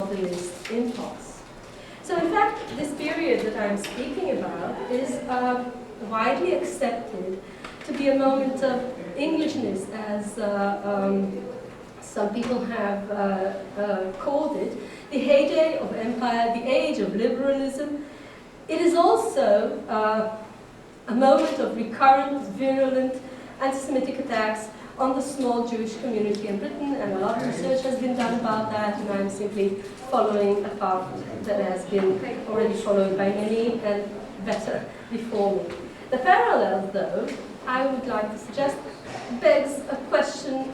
modernist impulse. So in fact, this period that I'm speaking about is widely accepted to be a moment of Englishness, as some people have called it, the heyday of empire, the age of liberalism. It is also a moment of recurrent, virulent anti-Semitic attacks on the small Jewish community in Britain, and a lot of research has been done about that, and I'm simply following a path that has been already followed by many and better before me. The parallel, though, I would like to suggest, begs a question: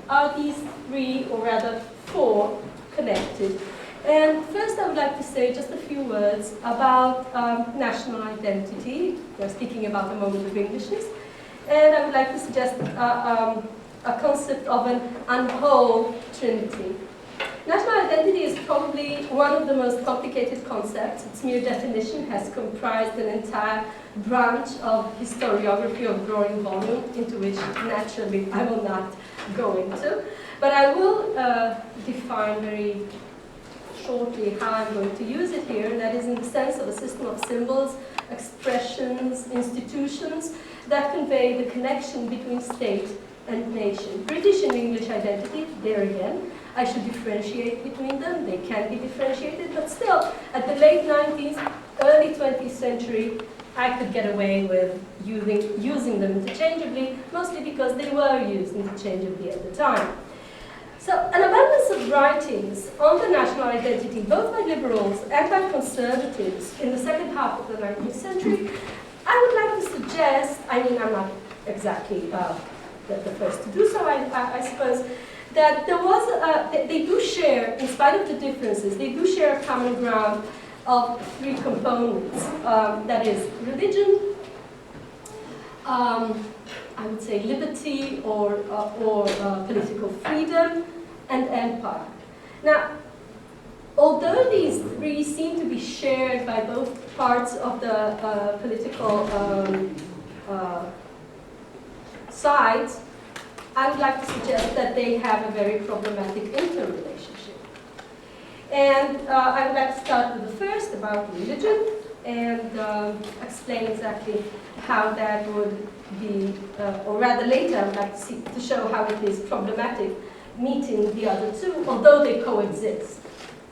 are these three, or rather four, connected? And first I would like to say just a few words about national identity. We're speaking about the moment of Englishness. And I would like to suggest a concept of an unwhole trinity. National identity is probably one of the most complicated concepts. Its mere definition has comprised an entire branch of historiography of growing volume, into which naturally I will not go into. But I will define very shortly how I'm going to use it here, and that is in the sense of a system of symbols, expressions, institutions that convey the connection between state and nation. British and English identity, there again, I should differentiate between them. They can be differentiated, but still, at the late 19th, early 20th century, I could get away with using them interchangeably, mostly because they were used interchangeably at the time. So, an abundance of writings on the national identity, both by liberals and by conservatives in the second half of the 19th century, I would like to suggest, I mean, I'm not exactly the first to do so, I suppose, that there was they do share, in spite of the differences, they do share a common ground of three components. That is religion, I would say liberty or political freedom, and empire. Now, although these three seem to be shared by both parts of the political sides, I would like to suggest that they have a very problematic interrelationship. And I would like to start with the first, about religion, and explain exactly how that would be, or rather later I would like to show how it is problematic meeting the other two, although they coexist.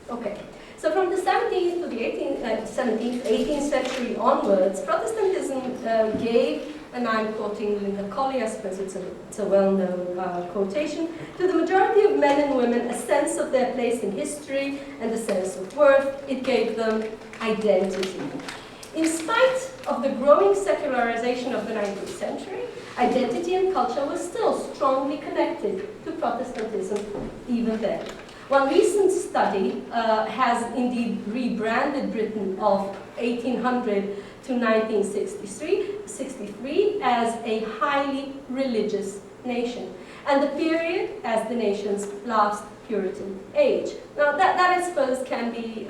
Okay, so from the 17th to the 18th century onwards, Protestantism gave, and I'm quoting Linda Colley, I suppose it's a well-known quotation, to the majority of men and women a sense of their place in history and a sense of worth. It gave them identity. In spite of the growing secularization of the 19th century, identity and culture were still strongly connected to Protestantism even then. One recent study has indeed rebranded Britain of 1800 to 1963 as a highly religious nation, and the period as the nation's last Puritan age. Now that I suppose can be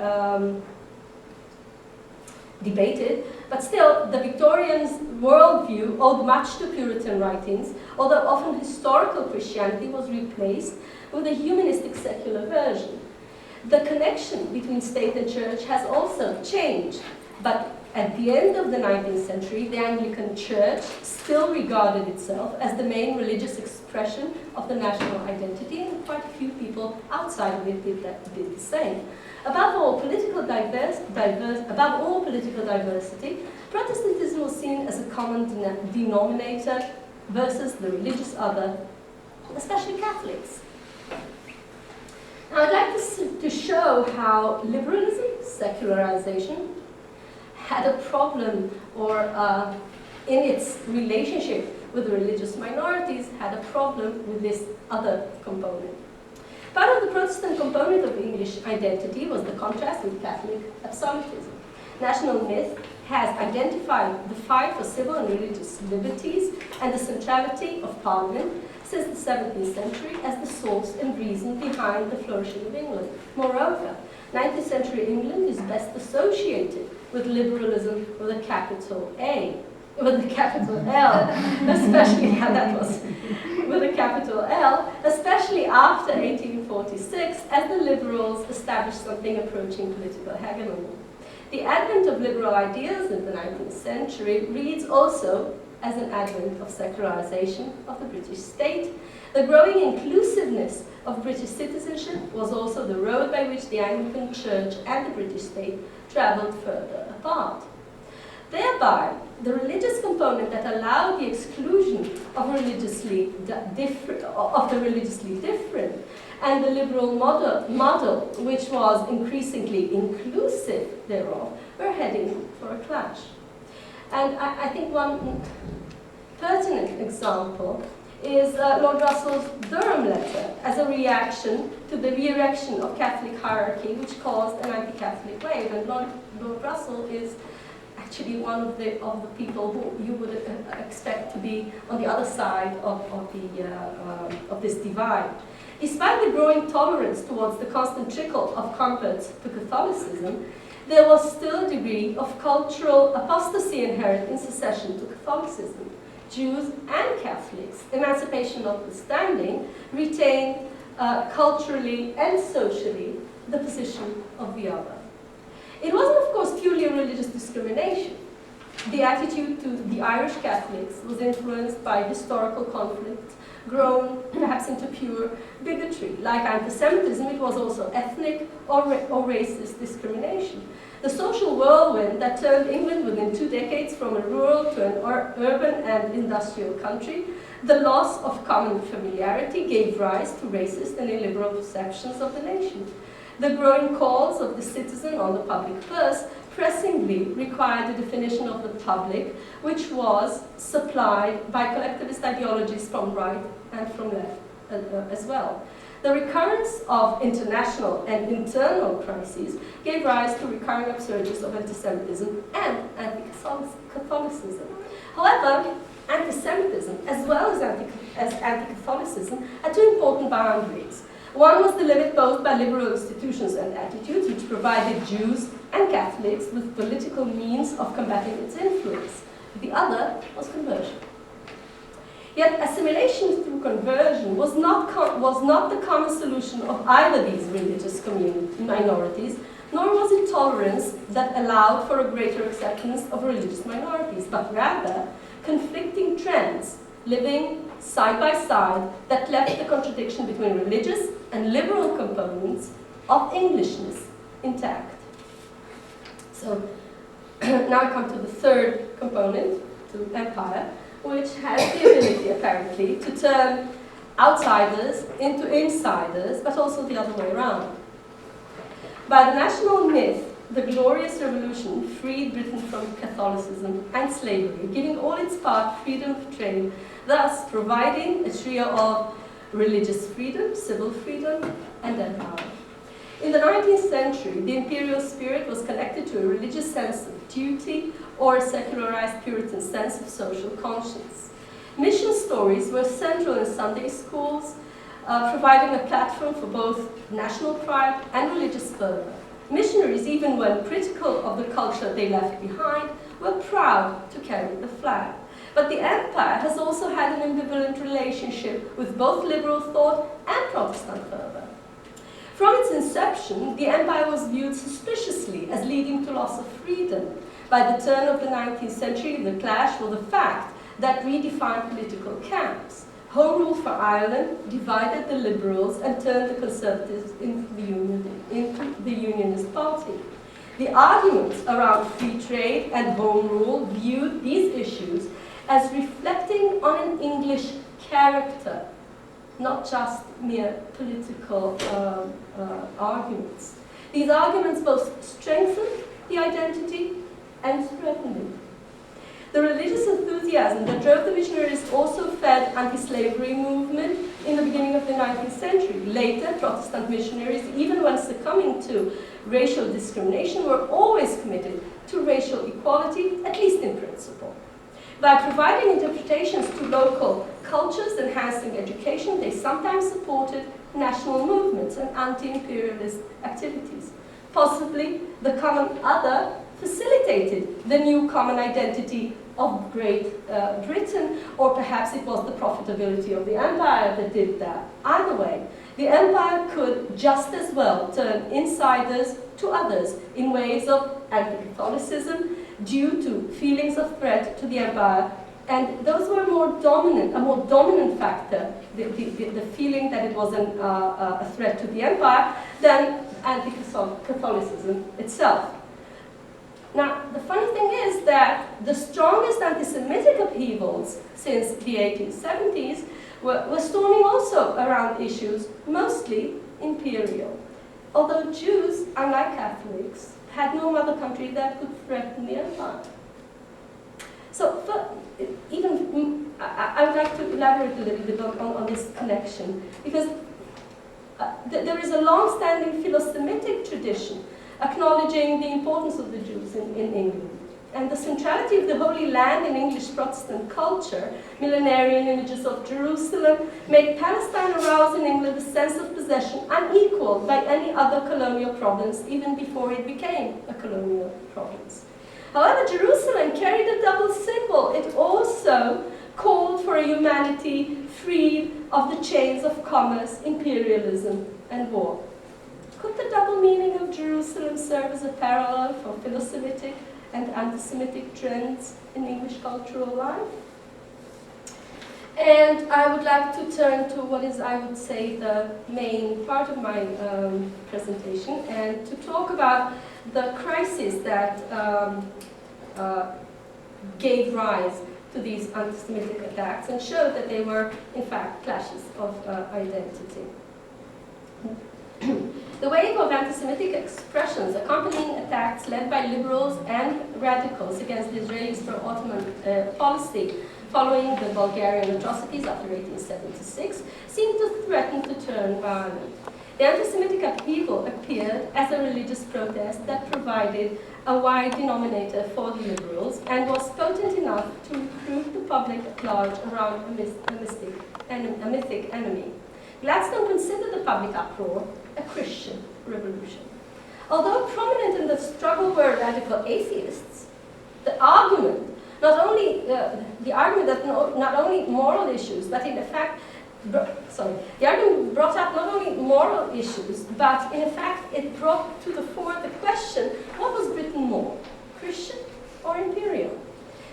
debated, but still the Victorians' worldview owed much to Puritan writings, although often historical Christianity was replaced with a humanistic secular version. The connection between state and church has also changed, but at the end of the 19th century, the Anglican Church still regarded itself as the main religious expression of the national identity, and quite a few people outside of it did the same. Above all political diversity, Protestantism was seen as a common denominator versus the religious other, especially Catholics. Now, I'd like to show how liberalism, secularization, had a problem, or in its relationship with the religious minorities, had a problem with this other component. Part of the Protestant component of English identity was the contrast with Catholic absolutism. National myth has identified the fight for civil and religious liberties and the centrality of Parliament since the 17th century as the source and reason behind the flourishing of England. Moreover, 19th century England is best associated with liberalism with a capital A, with a capital L, especially how that was with a capital L, especially after 1846, as the liberals established something approaching political hegemony. The advent of liberal ideas in the 19th century reads also as an advent of secularization of the British state. The growing inclusiveness of British citizenship was also the road by which the Anglican Church and the British state travelled further apart. Thereby, the religious component that allowed the exclusion of the religiously different and the liberal model, which was increasingly inclusive thereof, were heading for a clash. And I think one pertinent example is Lord Russell's Durham letter as a reaction to the re-erection of Catholic hierarchy, which caused an anti-Catholic wave. And Lord Russell is actually one of the people who you would expect to be on the other side of this divide. Despite the growing tolerance towards the constant trickle of converts to Catholicism, there was still a degree of cultural apostasy inherent in secession to Catholicism. Jews and Catholics, emancipation notwithstanding, retained culturally and socially the position of the other. It wasn't, of course, purely a religious discrimination. The attitude to the Irish Catholics was influenced by historical conflicts, grown perhaps into pure bigotry. Like antisemitism, it was also ethnic or racist discrimination. The social whirlwind that turned England within 2 decades from a rural to an urban and industrial country, the loss of common familiarity gave rise to racist and illiberal perceptions of the nation. The growing calls of the citizen on the public purse pressingly required a definition of the public, which was supplied by collectivist ideologies from right and from left as well. The recurrence of international and internal crises gave rise to recurring upsurges of antisemitism and anti-Catholicism. However, antisemitism, as well as anti-Catholicism, had two important boundaries. One was the limit posed by liberal institutions and attitudes, which provided Jews and Catholics with political means of combating its influence. The other was conversion. Yet assimilation through conversion was not the common solution of either these religious minorities, nor was it tolerance that allowed for a greater acceptance of religious minorities, but rather conflicting trends living side by side that left the contradiction between religious and liberal components of Englishness intact. So now I come to the third component, to empire, which has the ability, apparently, to turn outsiders into insiders, but also the other way around. By the national myth, the Glorious Revolution freed Britain from Catholicism and slavery, giving all its part freedom of trade, thus providing a trio of religious freedom, civil freedom, and empire. In the 19th century, the imperial spirit was connected to a religious sense of duty or a secularized Puritan sense of social conscience. Mission stories were central in Sunday schools, providing a platform for both national pride and religious fervor. Missionaries, even when critical of the culture they left behind, were proud to carry the flag. But the empire has also had an ambivalent relationship with both liberal thought and Protestant fervor. From its inception, the empire was viewed suspiciously as leading to loss of freedom. By the turn of the 19th century, the clash was a fact that redefined political camps. Home rule for Ireland divided the liberals and turned the conservatives into the Unionist Party. The arguments around free trade and home rule viewed these issues as reflecting on an English character, not just mere political arguments. These arguments both strengthened the identity and threatened it. The religious enthusiasm that drove the missionaries also fed anti-slavery movement in the beginning of the 19th century. Later, Protestant missionaries, even when succumbing to racial discrimination, were always committed to racial equality, at least in principle. By providing interpretations to local cultures, enhancing education, they sometimes supported national movements and anti-imperialist activities. Possibly, the common other facilitated the new common identity of Great Britain, or perhaps it was the profitability of the empire that did that. Either way, the empire could just as well turn insiders to others in ways of anti-Catholicism due to feelings of threat to the empire, and those were a more dominant factor, the feeling that it was a threat to the empire, than anti-Catholicism itself. Now, the funny thing is that the strongest anti-Semitic upheavals since the 1870s were storming also around issues mostly imperial. Although Jews, unlike Catholics, had no other country that could threaten the empire. So, I would like to elaborate a little bit on this connection, because there is a long-standing philo-Semitic tradition acknowledging the importance of the Jews in England. And the centrality of the Holy Land in English Protestant culture, millenarian images of Jerusalem, made Palestine arouse in England a sense of possession unequaled by any other colonial province, even before it became a colonial province. However, Jerusalem carried a double symbol. It also called for a humanity freed of the chains of commerce, imperialism, and war. Could the double meaning of Jerusalem serve as a parallel for philo-Semitic and anti-Semitic trends in English cultural life? And I would like to turn to what is, I would say, the main part of my presentation, and to talk about the crisis that gave rise to these anti-Semitic attacks and showed that they were, in fact, clashes of identity. The wave of anti-Semitic expressions accompanying attacks led by liberals and radicals against the Israelis' pro-Ottoman policy following the Bulgarian atrocities after 1876 seemed to threaten to turn violent. The anti-Semitic upheaval appeared as a religious protest that provided a wide denominator for the liberals and was potent enough to recruit the public at large around a mythic enemy. Gladstone considered the public uproar a Christian revolution. Although prominent in the struggle were radical atheists, the argument that not only moral issues, but in fact, the argument brought up not only moral issues, but in fact it brought to the fore the question, what was Britain more, Christian or imperial?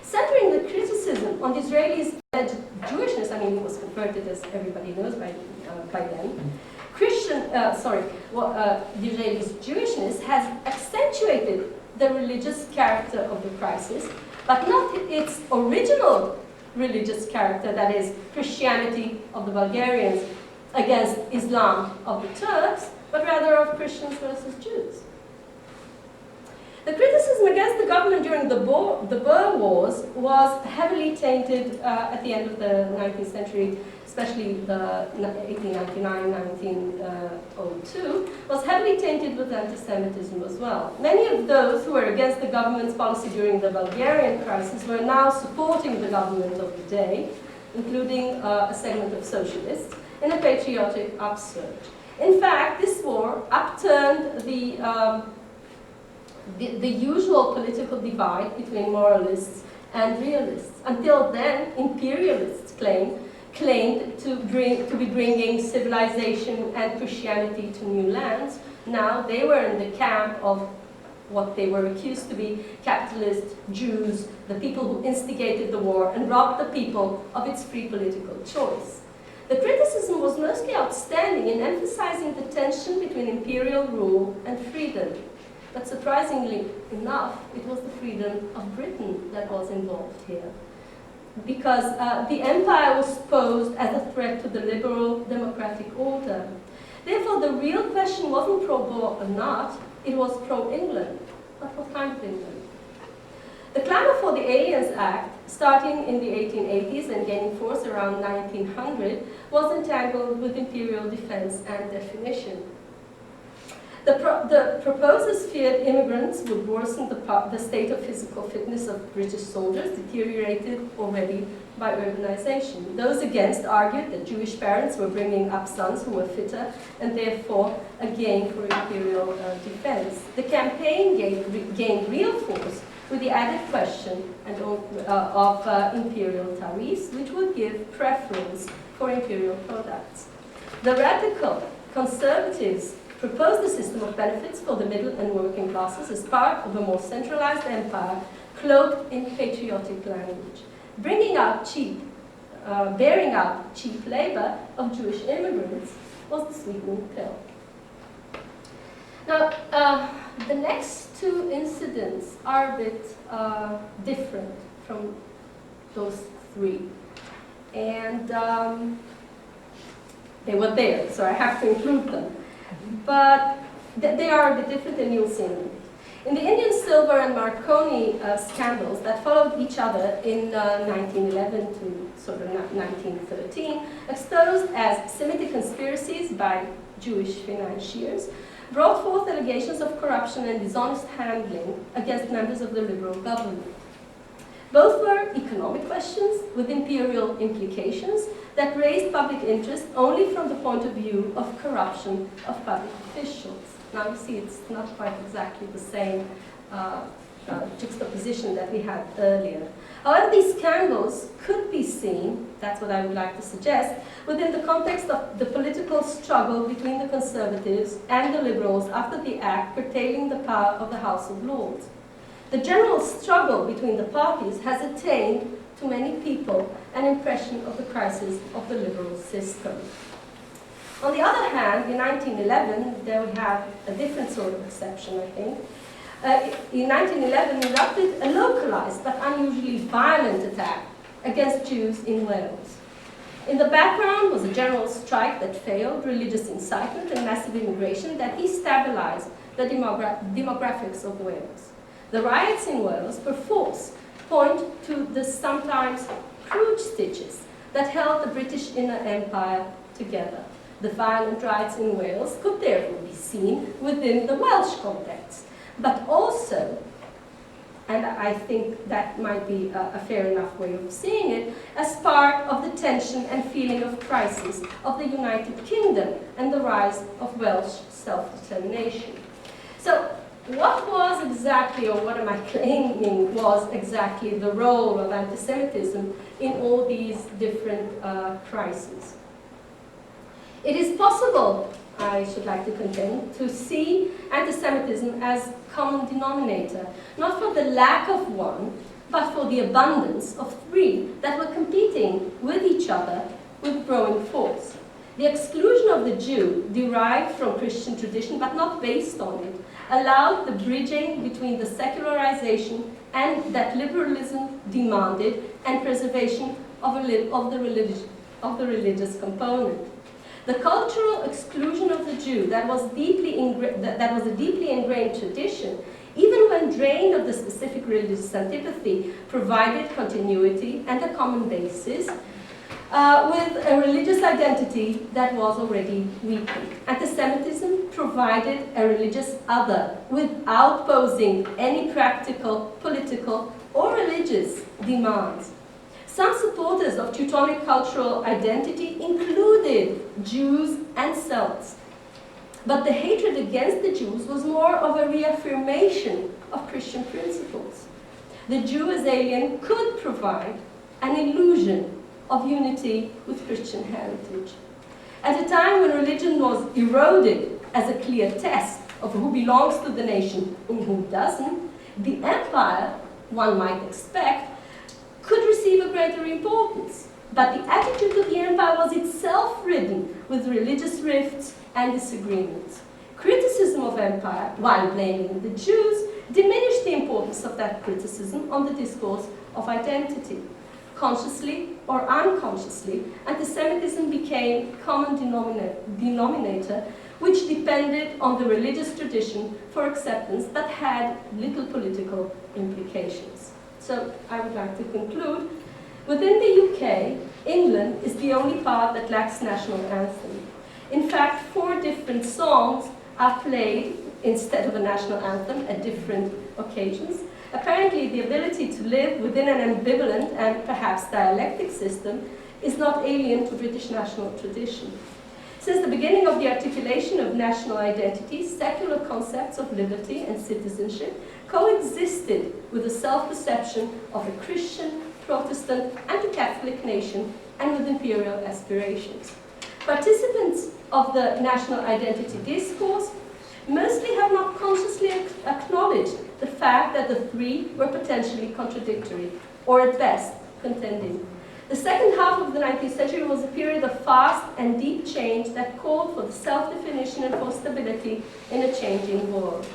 Centering the criticism on Disraeli's Jewishness, I mean, he was converted, as everybody knows by then. Disraeli's Jewishness has accentuated the religious character of the crisis, but not its original religious character, that is, Christianity of the Bulgarians against Islam of the Turks, but rather of Christians versus Jews. The criticism against the government during the Boer Wars was heavily tainted at the end of the 19th century, especially the 1899-1902, was heavily tainted with anti-Semitism as well. Many of those who were against the government's policy during the Bulgarian crisis were now supporting the government of the day, including a segment of socialists, in a patriotic upsurge. In fact, this war upturned the usual political divide between moralists and realists. Until then, imperialists claimed to be bringing civilization and Christianity to new lands. Now they were in the camp of what they were accused to be capitalist Jews, the people who instigated the war and robbed the people of its free political choice. The criticism was mostly outstanding in emphasizing the tension between imperial rule and freedom. But surprisingly enough, it was the freedom of Britain that was involved here, because the empire was posed as a threat to the liberal democratic order. Therefore, the real question wasn't pro-Boer or not, it was pro-England. But what kind of England? The clamor for the Aliens Act, starting in the 1880s and gaining force around 1900, was entangled with imperial defense and definition. The proposers feared immigrants would worsen the state of physical fitness of British soldiers, deteriorated already by urbanization. Those against argued that Jewish parents were bringing up sons who were fitter and therefore a gain for imperial defense. The campaign gained real force with the added question of imperial tariffs, which would give preference for imperial products. The radical conservatives proposed a system of benefits for the middle and working classes as part of a more centralized empire cloaked in patriotic language, bearing out cheap labor of Jewish immigrants was the sweetening pill. Now, the next two incidents are a bit different from those three. And they were there, so I have to include them. But they are a bit different, and you'll see in a minute. In the Indian silver and Marconi scandals that followed each other in 1911 to sort of 1913, exposed as Semitic conspiracies by Jewish financiers, brought forth allegations of corruption and dishonest handling against members of the liberal government. Both were economic questions with imperial implications that raised public interest only from the point of view of corruption of public officials. Now you see it's not quite exactly the same juxtaposition that we had earlier. However, these scandals could be seen, that's what I would like to suggest, within the context of the political struggle between the conservatives and the liberals after the act curtailing the power of the House of Lords. The general struggle between the parties has attained to many people an impression of the crisis of the liberal system. On the other hand, in 1911, there we have a different sort of exception, I think. In 1911 erupted a localized but unusually violent attack against Jews in Wales. In the background was a general strike that failed, religious incitement and massive immigration that destabilized the demographics of Wales. The riots in Wales, perforce, point to the sometimes crude stitches that held the British Inner Empire together. The violent riots in Wales could therefore be seen within the Welsh context, but also, and I think that might be a fair enough way of seeing it, as part of the tension and feeling of crisis of the United Kingdom and the rise of Welsh self-determination. So, what was exactly, or what am I claiming was exactly the role of anti-Semitism in all these different crises? It is possible, I should like to contend, to see anti-Semitism as common denominator, not for the lack of one, but for the abundance of three that were competing with each other with growing force. The exclusion of the Jew, derived from Christian tradition but not based on it, allowed the bridging between the secularization and that liberalism demanded and preservation of the religious component. The cultural exclusion of the Jew that was a deeply ingrained tradition, even when drained of the specific religious antipathy, provided continuity and a common basis with a religious identity that was already weakened. Antisemitism provided a religious other without posing any practical, political, or religious demands. Some supporters of Teutonic cultural identity included Jews and Celts, but the hatred against the Jews was more of a reaffirmation of Christian principles. The Jew as alien could provide an illusion of unity with Christian heritage. At a time when religion was eroded as a clear test of who belongs to the nation and who doesn't, the empire, one might expect, could receive a greater importance. But the attitude of the empire was itself ridden with religious rifts and disagreements. Criticism of empire, while blaming the Jews, diminished the importance of that criticism on the discourse of identity. Consciously or unconsciously, antisemitism became a common denominator which depended on the religious tradition for acceptance but had little political implications. So I would like to conclude. Within the UK, England is the only part that lacks national anthem. In fact, 4 different songs are played instead of a national anthem at different occasions. Apparently, the ability to live within an ambivalent and perhaps dialectic system is not alien to British national tradition. Since the beginning of the articulation of national identity, secular concepts of liberty and citizenship coexisted with the self-perception of a Christian, Protestant, anti-Catholic nation and with imperial aspirations. Participants of the national identity discourse mostly have not consciously acknowledged the fact that the three were potentially contradictory, or at best, contending. The second half of the 19th century was a period of fast and deep change that called for the self-definition and for stability in a changing world.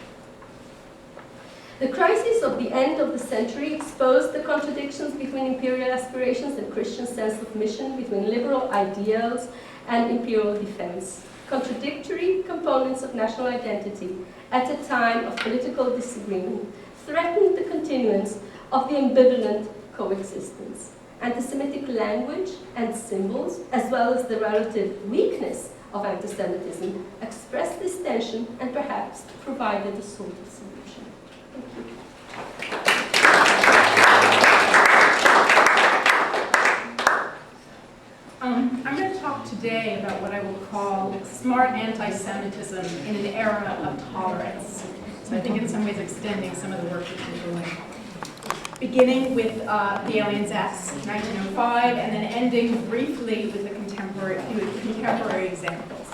The crisis of the end of the century exposed the contradictions between imperial aspirations and Christian sense of mission, between liberal ideals and imperial defense. Contradictory components of national identity at a time of political disagreement threatened the continuance of the ambivalent coexistence. Anti-Semitic language and symbols, as well as the relative weakness of anti-Semitism, expressed this tension and perhaps provided a sort of solution. Thank you. I'm going to talk today about what I will call smart anti-Semitism in an era of tolerance. So I think in some ways extending some of the work that you're doing. Beginning with the Aliens Acts 1905 and then ending briefly with the contemporary examples.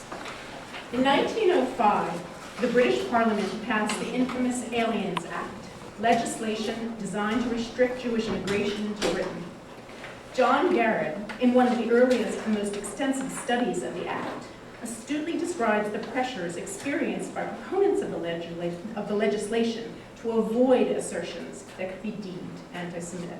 In 1905, the British Parliament passed the infamous Aliens Act, legislation designed to restrict Jewish immigration into Britain. John Garrett, in one of the earliest and most extensive studies of the Act, astutely describes the pressures experienced by proponents of the legislation to avoid assertions that could be deemed anti-Semitic.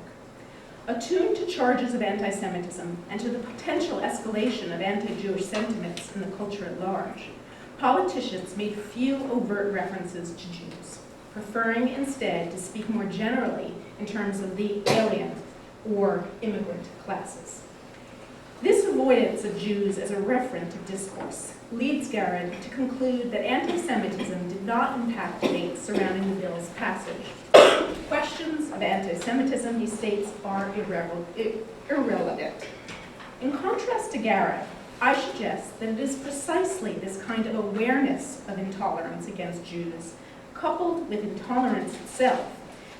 Attuned to charges of anti-Semitism and to the potential escalation of anti-Jewish sentiments in the culture at large, politicians made few overt references to Jews, preferring instead to speak more generally in terms of the alien or immigrant classes. This avoidance of Jews as a referent to discourse leads Garrett to conclude that anti-Semitism did not impact debates surrounding the bill's passage. Questions of anti-Semitism, he states, are irrelevant. In contrast to Garrett, I suggest that it is precisely this kind of awareness of intolerance against Jews, coupled with intolerance itself,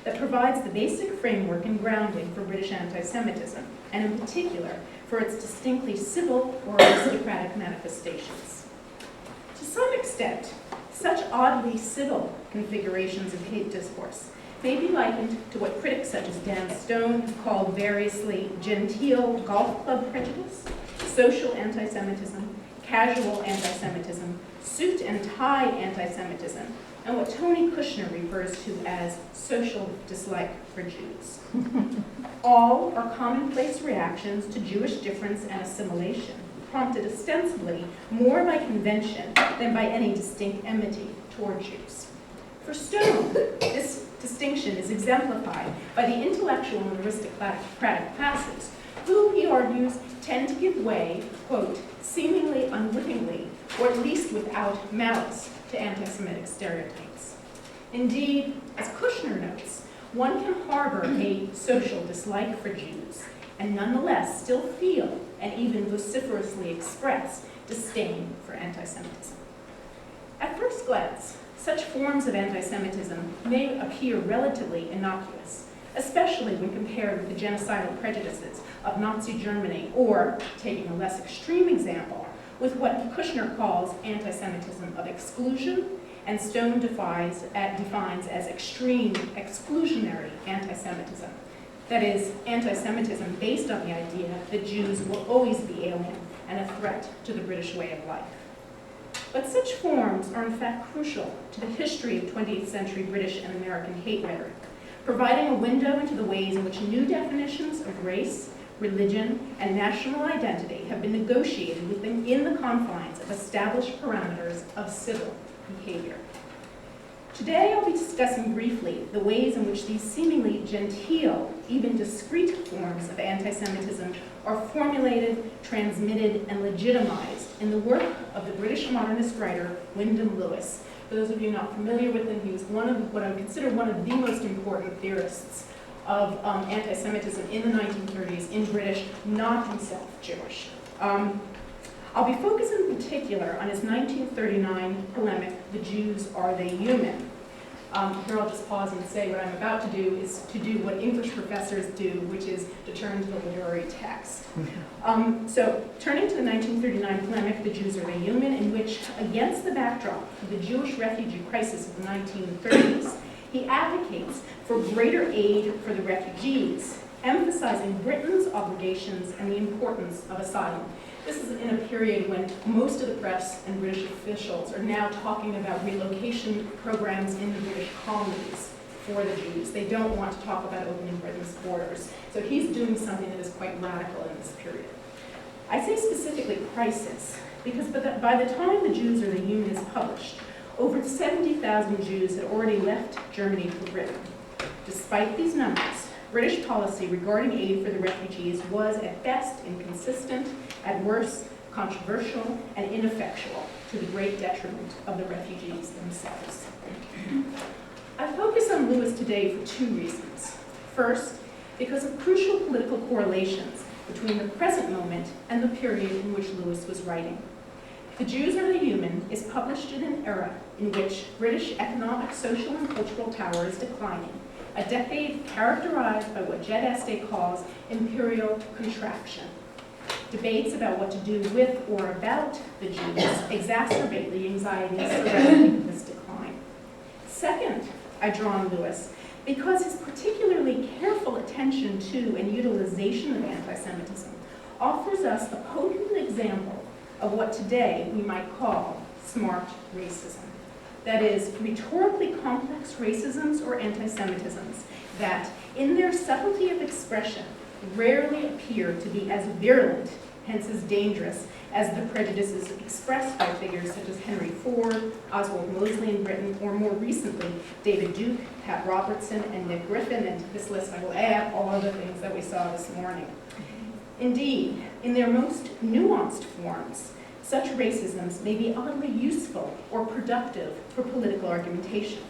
that provides the basic framework and grounding for British anti-Semitism, and in particular, for its distinctly civil or aristocratic manifestations. To some extent, such oddly civil configurations of hate discourse may be likened to what critics such as Dan Stone have called variously genteel golf club prejudice, social anti-Semitism, casual anti-Semitism, suit and tie anti-Semitism, and what Tony Kushner refers to as social dislike for Jews. All are commonplace reactions to Jewish difference and assimilation, prompted ostensibly more by convention than by any distinct enmity toward Jews. For Stone, this distinction is exemplified by the intellectual and aristocratic classes, who, he argues, tend to give way, quote, seemingly unwittingly, or at least without malice, to anti-Semitic stereotypes. Indeed, as Kushner notes, one can harbor a social dislike for Jews and nonetheless still feel and even vociferously express disdain for anti-Semitism. At first glance, such forms of anti-Semitism may appear relatively innocuous, especially when compared with the genocidal prejudices of Nazi Germany, or, taking a less extreme example, with what Kushner calls anti-Semitism of exclusion, and Stone defines as extreme exclusionary anti-Semitism. That is, anti-Semitism based on the idea that Jews will always be alien and a threat to the British way of life. But such forms are in fact crucial to the history of 20th century British and American hate rhetoric, providing a window into the ways in which new definitions of race, religion, and national identity have been negotiated within the confines of established parameters of civil behavior. Today I'll be discussing briefly the ways in which these seemingly genteel, even discrete forms of anti-Semitism are formulated, transmitted, and legitimized in the work of the British modernist writer Wyndham Lewis. For those of you not familiar with him, he was one of what I would consider one of the most important theorists of anti-Semitism in the 1930s in British, not himself Jewish. I'll be focusing in particular on his 1939 polemic, "The Jews, Are They Human?" Here I'll just pause and say what I'm about to do is to do what English professors do, which is to turn to the literary text. So turning to the 1939 polemic, "The Jews, Are They Human?" in which, against the backdrop of the Jewish refugee crisis of the 1930s, he advocates for greater aid for the refugees, emphasizing Britain's obligations and the importance of asylum. This is in a period when most of the press and British officials are now talking about relocation programs in the British colonies for the Jews. They don't want to talk about opening Britain's borders. So he's doing something that is quite radical in this period. I say specifically crisis because by the time "The Jews, Are They Human?" is published, over 70,000 Jews had already left Germany for Britain. Despite these numbers, British policy regarding aid for the refugees was at best inconsistent, at worst controversial, and ineffectual, to the great detriment of the refugees themselves. I focus on Lewis today for two reasons. First, because of crucial political correlations between the present moment and the period in which Lewis was writing. "The Jews, Are They Human?" is published in an era in which British economic, social, and cultural power is declining, a decade characterized by what Jed Este calls imperial contraction. Debates about what to do with or about the Jews exacerbate the anxieties surrounding this decline. Second, I draw on Lewis because his particularly careful attention to and utilization of anti-Semitism offers us a potent example of what today we might call smart racism. That is, rhetorically complex racisms or anti-Semitisms that, in their subtlety of expression, rarely appear to be as virulent, hence as dangerous, as the prejudices expressed by figures such as Henry Ford, Oswald Mosley in Britain, or more recently, David Duke, Pat Robertson, and Nick Griffin, and to this list I will add all of the things that we saw this morning. Indeed, in their most nuanced forms, such racisms may be oddly useful or productive for political argumentation.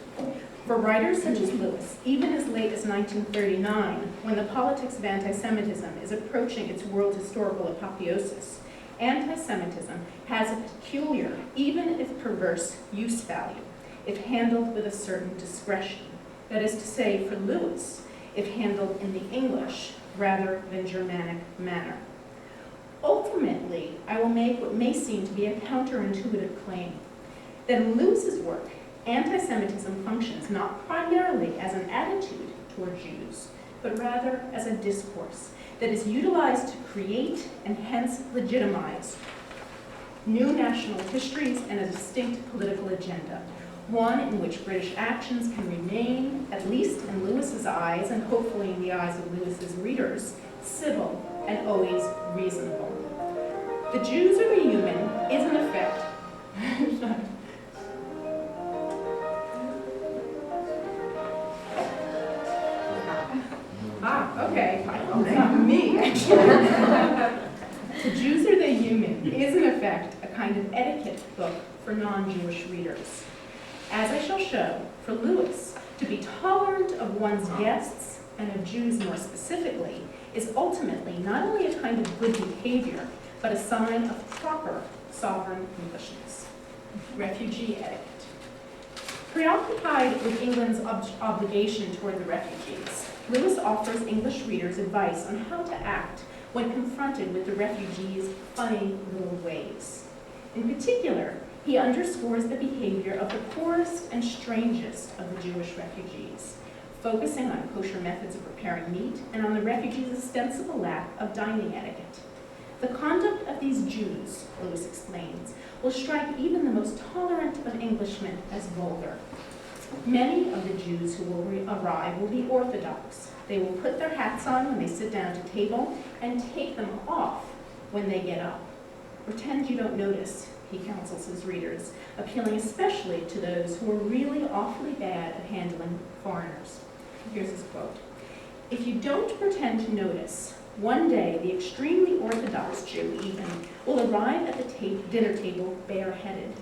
For writers such as Lewis, even as late as 1939, when the politics of anti-Semitism is approaching its world historical apotheosis, anti-Semitism has a peculiar, even if perverse, use value, if handled with a certain discretion. That is to say, for Lewis, if handled in the English rather than Germanic manner. Ultimately, I will make what may seem to be a counterintuitive claim, that in Lewis's work, anti-Semitism functions not primarily as an attitude toward Jews, but rather as a discourse that is utilized to create and hence legitimize new national histories and a distinct political agenda, one in which British actions can remain, at least in Lewis's eyes, and hopefully in the eyes of Lewis's readers, civil and always reasonable. "The Jews, Are They Human?" is in effect okay, it's not me, actually. "The Jews, Are They Human?" is in effect a kind of etiquette book for non-Jewish readers. As I shall show, for Lewis, to be tolerant of one's guests, and of Jews more specifically, is ultimately not only a kind of good behavior, but a sign of proper sovereign Englishness. Refugee etiquette. Preoccupied with England's obligation toward the refugees, Lewis offers English readers advice on how to act when confronted with the refugees' funny little ways. In particular, he underscores the behavior of the poorest and strangest of the Jewish refugees, focusing on kosher methods of preparing meat and on the refugees' ostensible lack of dining etiquette. "The conduct of these Jews," Lewis explains, "will strike even the most tolerant of Englishmen as vulgar. Many of the Jews who will arrive will be Orthodox. They will put their hats on when they sit down to table and take them off when they get up. Pretend you don't notice," he counsels his readers, appealing especially to those who are really awfully bad at handling foreigners. Here's his quote. "If you don't pretend to notice, one day the extremely Orthodox Jew even will arrive at the dinner table bareheaded.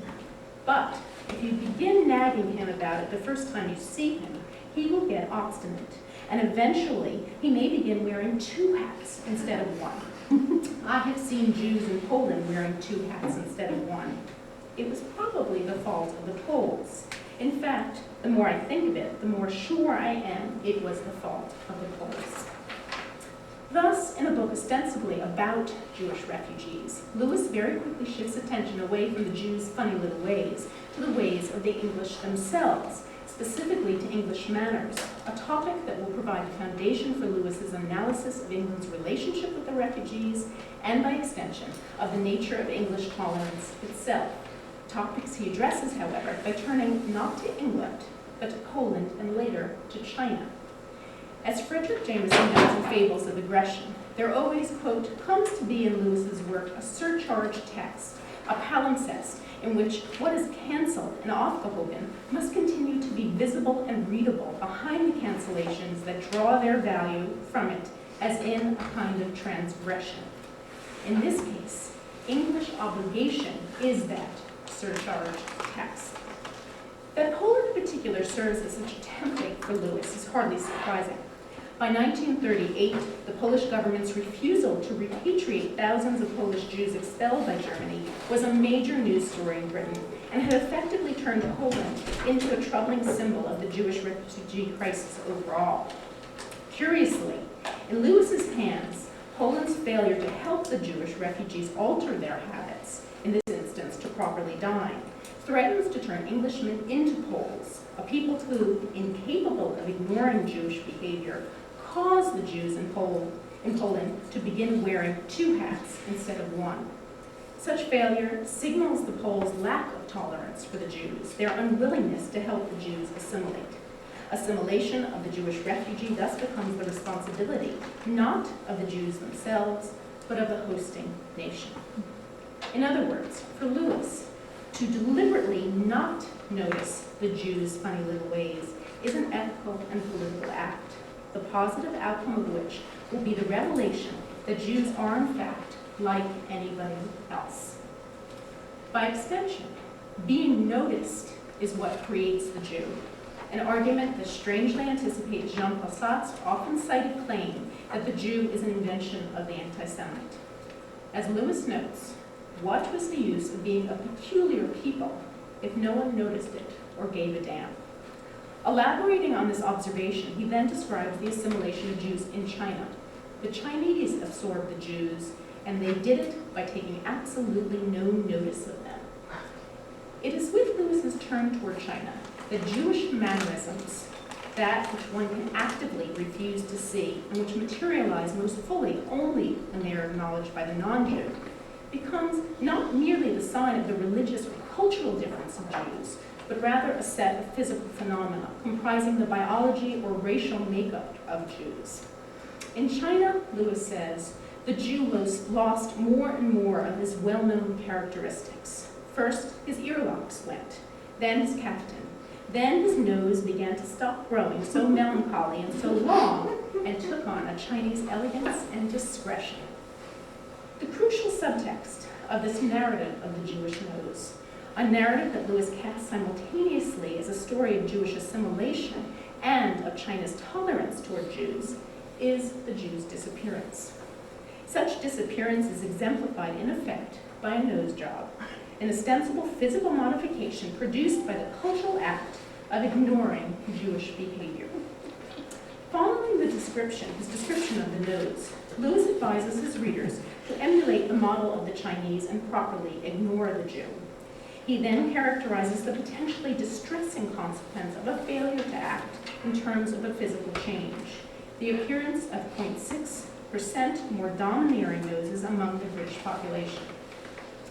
But if you begin nagging him about it the first time you see him, he will get obstinate, and eventually he may begin wearing 2 hats instead of 1. I have seen Jews in Poland wearing 2 hats instead of 1. It was probably the fault of the Poles. In fact, the more I think of it, the more sure I am it was the fault of the Poles. Thus, in a book ostensibly about Jewish refugees, Lewis very quickly shifts attention away from the Jews' funny little ways to the ways of the English themselves, specifically to English manners, a topic that will provide the foundation for Lewis's analysis of England's relationship with the refugees and, by extension, of the nature of English tolerance itself. Topics he addresses, however, by turning not to England, but to Poland and later to China. As Frederick Jameson notes in Fables of Aggression, there always, quote, comes to be in Lewis's work a surcharged text, a palimpsest, in which what is cancelled and aufgehoben must continue to be visible and readable behind the cancellations that draw their value from it, as in a kind of transgression. In this case, English obligation is that surcharged text. That Poland in particular serves as such a template for Lewis is hardly surprising. By 1938, the Polish government's refusal to repatriate thousands of Polish Jews expelled by Germany was a major news story in Britain and had effectively turned Poland into a troubling symbol of the Jewish refugee crisis overall. Curiously, in Lewis's hands, Poland's failure to help the Jewish refugees alter their habits, in this instance to properly dine, threatens to turn Englishmen into Poles, a people who, incapable of ignoring Jewish behavior, caused the Jews in Poland to begin wearing 2 hats instead of 1. Such failure signals the Poles' lack of tolerance for the Jews, their unwillingness to help the Jews assimilate. Assimilation of the Jewish refugee thus becomes the responsibility not of the Jews themselves, but of the hosting nation. In other words, for Lewis, to deliberately not notice the Jews' funny little ways is an ethical and political act, the positive outcome of which will be the revelation that Jews are in fact like anybody else. By extension, being noticed is what creates the Jew, an argument that strangely anticipates Jean Passat's often cited claim that the Jew is an invention of the anti-Semite. As Lewis notes, what was the use of being a peculiar people if no one noticed it or gave a damn? Elaborating on this observation, he then describes the assimilation of Jews in China. The Chinese absorbed the Jews, and they did it by taking absolutely no notice of them. It is with Lewis's turn toward China that Jewish mannerisms, that which one can actively refuse to see and which materialize most fully only when they are acknowledged by the non-Jew, becomes not merely the sign of the religious or cultural difference of Jews, but rather a set of physical phenomena comprising the biology or racial makeup of Jews. In China, Lewis says, the Jew lost more and more of his well-known characteristics. First, his earlocks went, then his kaftan, then his nose began to stop growing so melancholy and so long, and took on a Chinese elegance and discretion. The crucial subtext of this narrative of the Jewish nose, a narrative that Lewis casts simultaneously as a story of Jewish assimilation and of China's tolerance toward Jews, is the Jews' disappearance. Such disappearance is exemplified in effect by a nose job, an ostensible physical modification produced by the cultural act of ignoring Jewish behavior. Following his description of the nose, Lewis advises his readers to emulate the model of the Chinese and properly ignore the Jew. He then characterizes the potentially distressing consequence of a failure to act in terms of a physical change, the appearance of 0.6% more domineering noses among the British population.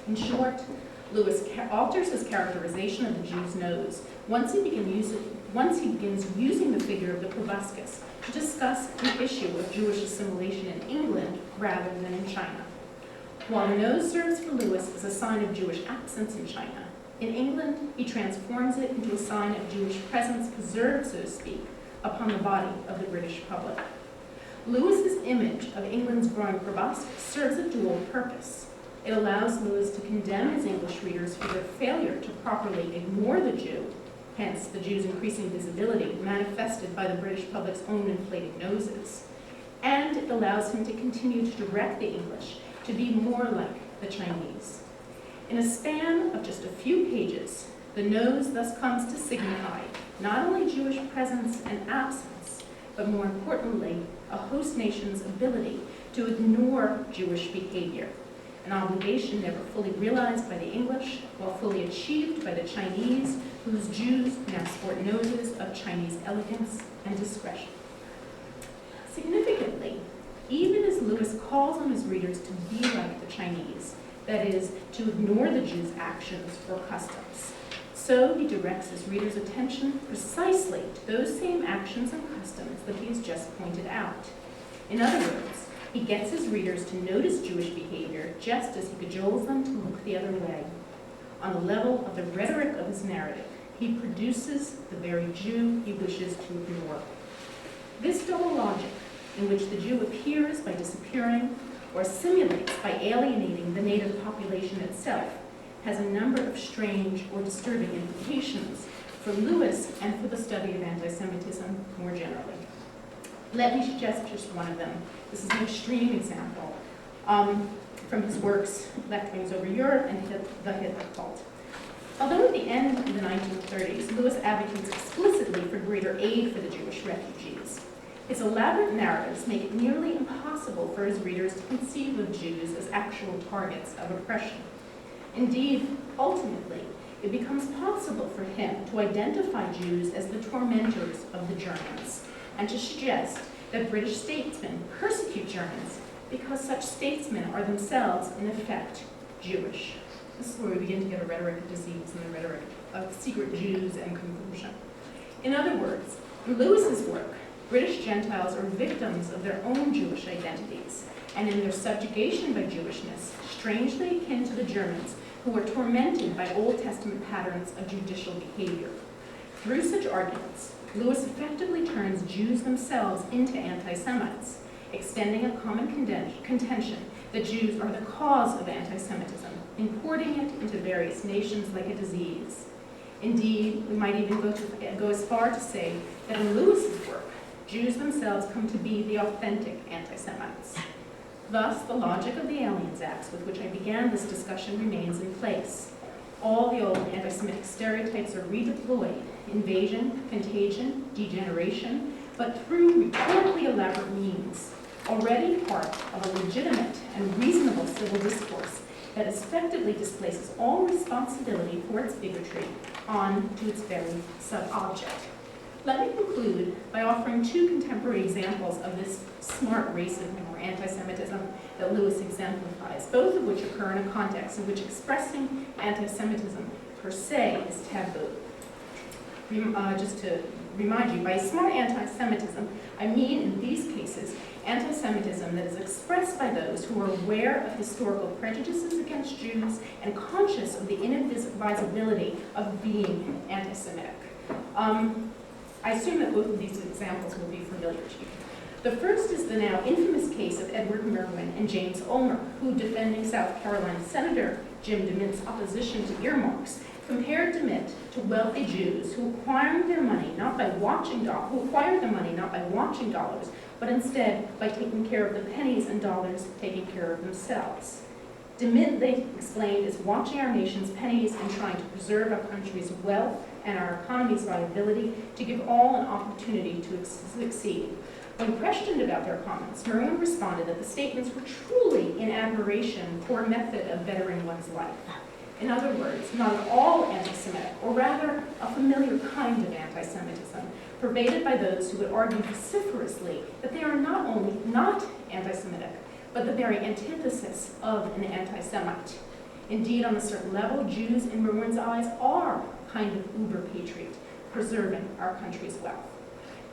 In short, Lewis alters his characterization of the Jew's nose once he begins using the figure of the proboscis to discuss the issue of Jewish assimilation in England rather than in China. While the nose serves for Lewis as a sign of Jewish absence in China, in England he transforms it into a sign of Jewish presence preserved, so to speak, upon the body of the British public. Lewis's image of England's growing proboscis serves a dual purpose. It allows Lewis to condemn his English readers for their failure to properly ignore the Jew, hence the Jew's increasing visibility manifested by the British public's own inflated noses. and it allows him to continue to direct the English to be more like the Chinese. In a span of just a few pages, the nose thus comes to signify not only Jewish presence and absence, but more importantly, a host nation's ability to ignore Jewish behavior, an obligation never fully realized by the English, while fully achieved by the Chinese, whose Jews now sport noses of Chinese elegance and discretion. Significantly, even as Lewis calls on his readers to be like the Chinese, that is, to ignore the Jews' actions or customs, so he directs his readers' attention precisely to those same actions and customs that he has just pointed out. In other words, he gets his readers to notice Jewish behavior just as he cajoles them to look the other way. On the level of the rhetoric of his narrative, he produces the very Jew he wishes to ignore. This double logic, in which the Jew appears by disappearing or simulates by alienating the native population itself, has a number of strange or disturbing implications for Lewis and for the study of anti-Semitism more generally. Let me suggest just one of them. This is an extreme example from his works, Left Wings Over Europe and the Hitler Cult. Although at the end of the 1930s, Lewis advocates explicitly for greater aid for the Jewish refugees, his elaborate narratives make it nearly impossible for his readers to conceive of Jews as actual targets of oppression. Indeed, ultimately, it becomes possible for him to identify Jews as the tormentors of the Germans, and to suggest that British statesmen persecute Germans because such statesmen are themselves, in effect, Jewish. This is where we begin to get a rhetoric of disease and the rhetoric of secret Jews and confusion. In other words, in Lewis's work, British Gentiles are victims of their own Jewish identities, and in their subjugation by Jewishness, strangely akin to the Germans, who were tormented by Old Testament patterns of judicial behavior. Through such arguments, Lewis effectively turns Jews themselves into anti-Semites, extending a common contention that Jews are the cause of anti-Semitism, importing it into various nations like a disease. Indeed, we might even go as far to say that in Lewis's work, Jews themselves come to be the authentic anti-Semites. Thus, the logic of the Aliens Acts, with which I began this discussion, remains in place. All the old anti-Semitic stereotypes are redeployed: invasion, contagion, degeneration, but through rhetorically elaborate means, already part of a legitimate and reasonable civil discourse that effectively displaces all responsibility for its bigotry onto its very sub-object. Let me conclude by offering two contemporary examples of this smart racism or anti-Semitism that Lewis exemplifies, both of which occur in a context in which expressing anti-Semitism per se is taboo. Just to remind you, by smart anti-Semitism, I mean in these cases anti-Semitism that is expressed by those who are aware of historical prejudices against Jews and conscious of the inadvisability of being anti-Semitic. I assume that both of these examples will be familiar to you. The first is the now infamous case of Edward Merwin and James Ulmer, who, defending South Carolina Senator Jim DeMint's opposition to earmarks, compared DeMint to wealthy Jews who acquired their money not by watching dollars, but instead by taking care of the pennies and dollars taking care of themselves. DeMint, they explained, is watching our nation's pennies and trying to preserve our country's wealth and our economy's viability to give all an opportunity to succeed. When questioned about their comments, Merwin responded that the statements were truly in admiration for a method of bettering one's life. In other words, not at all anti-Semitic, or rather a familiar kind of anti-Semitism, pervaded by those who would argue vociferously that they are not only not anti-Semitic, but the very antithesis of an anti-Semite. Indeed, on a certain level, Jews in Merwin's eyes are a kind of uber-patriot, preserving our country's wealth.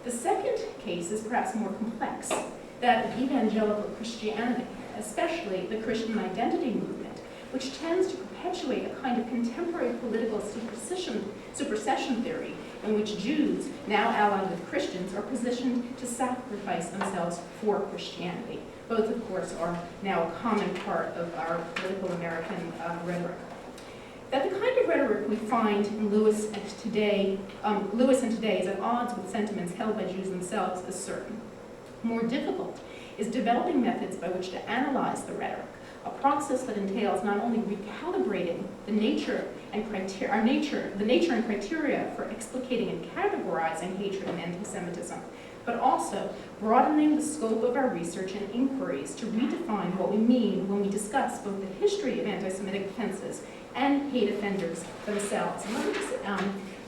The second case is perhaps more complex, that of evangelical Christianity, especially the Christian identity movement, which tends to perpetuate a kind of contemporary political supersession theory in which Jews, now allied with Christians, are positioned to sacrifice themselves for Christianity. Both, of course, are now a common part of our political American rhetoric. That the kind of rhetoric we find in Lewis and today is at odds with sentiments held by Jews themselves is certain. More difficult is developing methods by which to analyze the rhetoric, a process that entails not only recalibrating the nature and criteria for explicating and categorizing hatred and anti-Semitism, but also broadening the scope of our research and inquiries to redefine what we mean when we discuss both the history of anti-Semitic offenses and hate offenders themselves. And let me just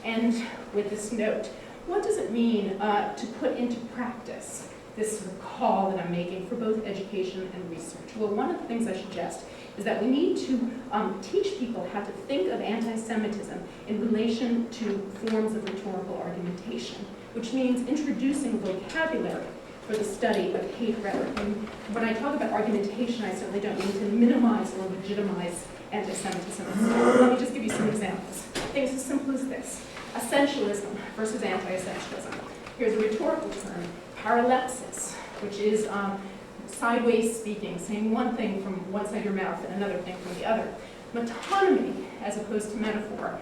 end with this note. What does it mean to put into practice this sort of call that I'm making for both education and research? Well, one of the things I suggest is that we need to teach people how to think of anti-Semitism in relation to forms of rhetorical argumentation, which means introducing vocabulary for the study of hate rhetoric. And when I talk about argumentation, I certainly don't mean to minimize or legitimize anti-Semitism. Let me just give you some examples. Things as simple as this: essentialism versus anti-essentialism. Here's a rhetorical term: paralepsis, which is sideways speaking, saying one thing from one side of your mouth and another thing from the other. Metonymy, as opposed to metaphor.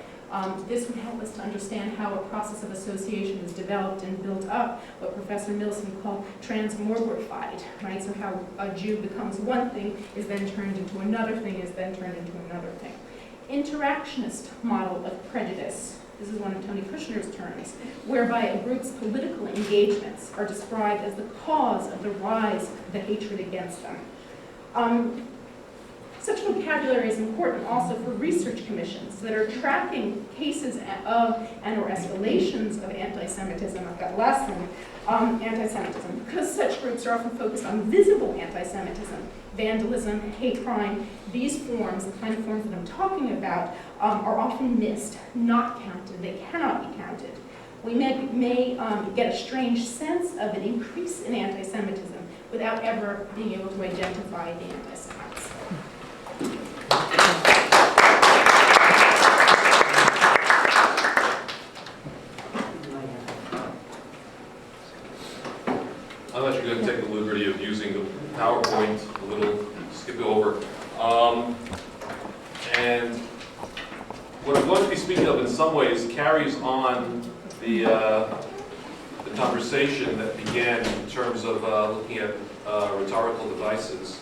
This would help us to understand how a process of association is developed and built up, what Professor Milson called transmogrified, right? So how a Jew becomes one thing, is then turned into another thing, is then turned into another thing. Interactionist model of prejudice. This is one of Tony Kushner's terms, whereby a group's political engagements are described as the cause of the rise of the hatred against them. Such vocabulary is important also for research commissions that are tracking cases of and/or escalations of anti-Semitism. I've got the last one, anti-Semitism, because such groups are often focused on visible anti-Semitism, vandalism, hate crime. These forms, the kind of forms that I'm talking about, are often missed, not counted. They cannot be counted. We may get a strange sense of an increase in anti-Semitism without ever being able to identify the anti-Semites. I'm actually going to take the liberty of using the PowerPoint a little, skip it over. And what I'm going to be speaking of in some ways carries on the conversation that began in terms of looking at rhetorical devices.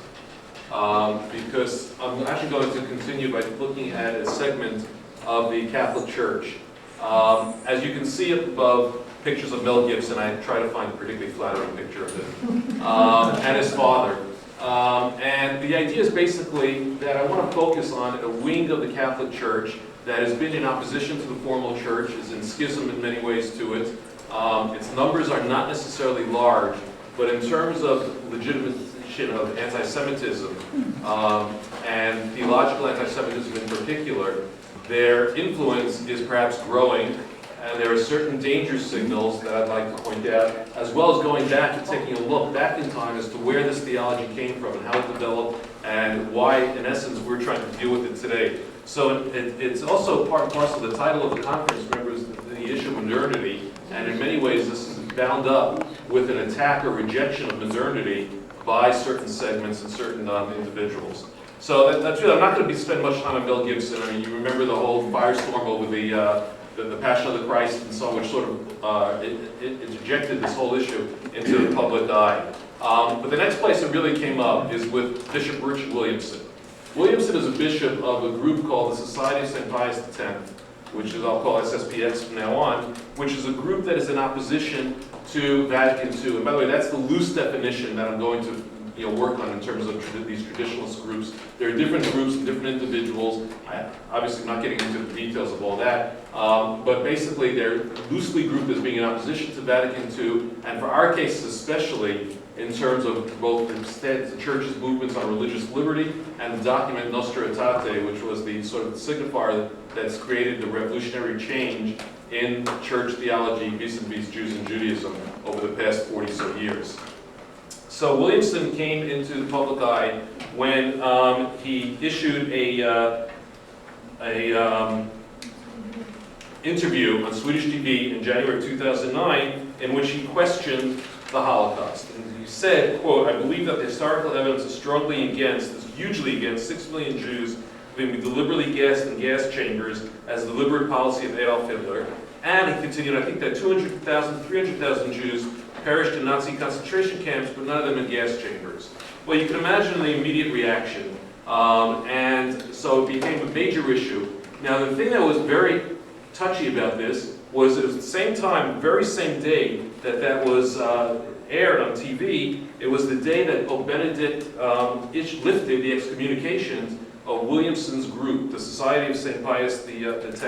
Because I'm actually going to continue by looking at a segment of the Catholic Church. As you can see up above, pictures of Mel Gibson. I try to find a particularly flattering picture of him, and his father. And the idea is basically that I want to focus on a wing of the Catholic Church that has been in opposition to the formal church, is in schism in many ways to it. Its numbers are not necessarily large, but in terms of legitimation of anti-Semitism, and theological anti-Semitism in particular, their influence is perhaps growing, and there are certain danger signals that I'd like to point out, as well as going back and taking a look back in time as to where this theology came from and how it developed, and why, in essence, we're trying to deal with it today. So it's also part and parcel of the title of the conference, remember, is the issue of modernity, and in many ways this is bound up with an attack or rejection of modernity by certain segments and certain individuals. So that's really, I'm not going to spend much time on Mel Gibson. I mean, you remember the whole firestorm over the Passion of the Christ and so on, which sort of interjected this whole issue into the public eye. But the next place it really came up is with Bishop Richard Williamson. Williamson is a bishop of a group called the Society of St. Pius X, which is, I'll call SSPX from now on, which is a group that is in opposition to Vatican II. And by the way, that's the loose definition that I'm going to work on in terms of these traditionalist groups. There are different groups and different individuals. Obviously, I'm not getting into the details of all that. But basically, they're loosely grouped as being in opposition to Vatican II. And for our cases especially, in terms of both the Church's movements on religious liberty and the document Nostra Aetate, which was the sort of signifier that's created the revolutionary change in church theology vis-a-vis Jews and Judaism over the past 40 so years. So Williamson came into the public eye when he issued a interview on Swedish TV in January of 2009 in which he questioned the Holocaust. And he said, quote, "I believe that the historical evidence is hugely against 6 million Jews being deliberately gassed in gas chambers as a deliberate policy of Adolf Hitler." And he continued, "I think that 200,000, 300,000 Jews perished in Nazi concentration camps, but none of them in gas chambers. Well, you can imagine the immediate reaction, and so it became a major issue. Now, the thing that was very touchy about this was at the same time, very same day that was aired on TV, it was the day that Pope Benedict lifted the excommunications of Williamson's group, the Society of St. Pius X.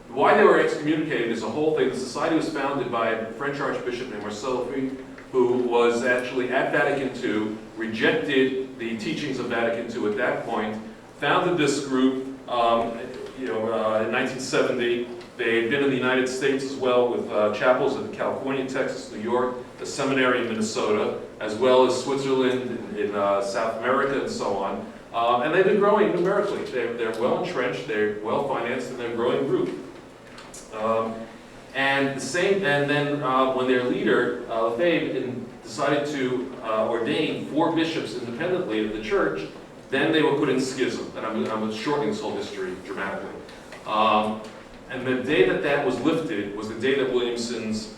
Why they were excommunicated is a whole thing. The society was founded by a French Archbishop named Marcel Lefebvre, who was actually at Vatican II, rejected the teachings of Vatican II at that point, founded this group in 1970. They had been in the United States as well with chapels in California, Texas, New York, a seminary in Minnesota, as well as Switzerland, in South America, and so on. And they've been growing numerically. They're well entrenched, they're well financed, and they're a growing group. And then when their leader, Lefebvre, decided to ordain 4 bishops independently of the church, then they were put in schism. And I'm shortening this whole history dramatically. And the day that was lifted was the day that Williamson's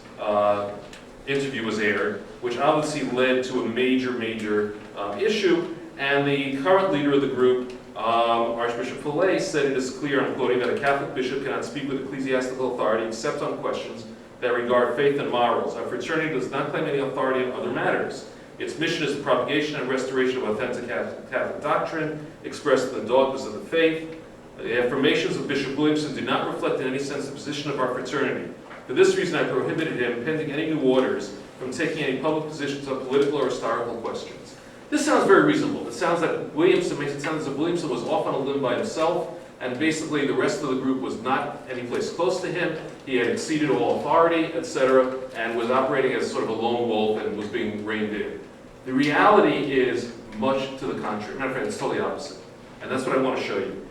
interview was aired, which obviously led to a major issue. And the current leader of the group, Archbishop Fillet, said it is clear, I'm quoting, that a Catholic bishop cannot speak with ecclesiastical authority except on questions that regard faith and morals. Our fraternity does not claim any authority on other matters. Its mission is the propagation and restoration of authentic Catholic doctrine, expressed in the dogmas of the faith. The affirmations of Bishop Williamson do not reflect in any sense the position of our fraternity. For this reason, I prohibited him, pending any new orders, from taking any public positions on political or historical questions. This sounds very reasonable. It sounds like Williamson makes it sound as if Williamson was off on a limb by himself, and basically the rest of the group was not any place close to him. He had exceeded all authority, etc., and was operating as sort of a lone wolf and was being reined in. The reality is much to the contrary. Matter of fact, it's totally opposite. And that's what I want to show you.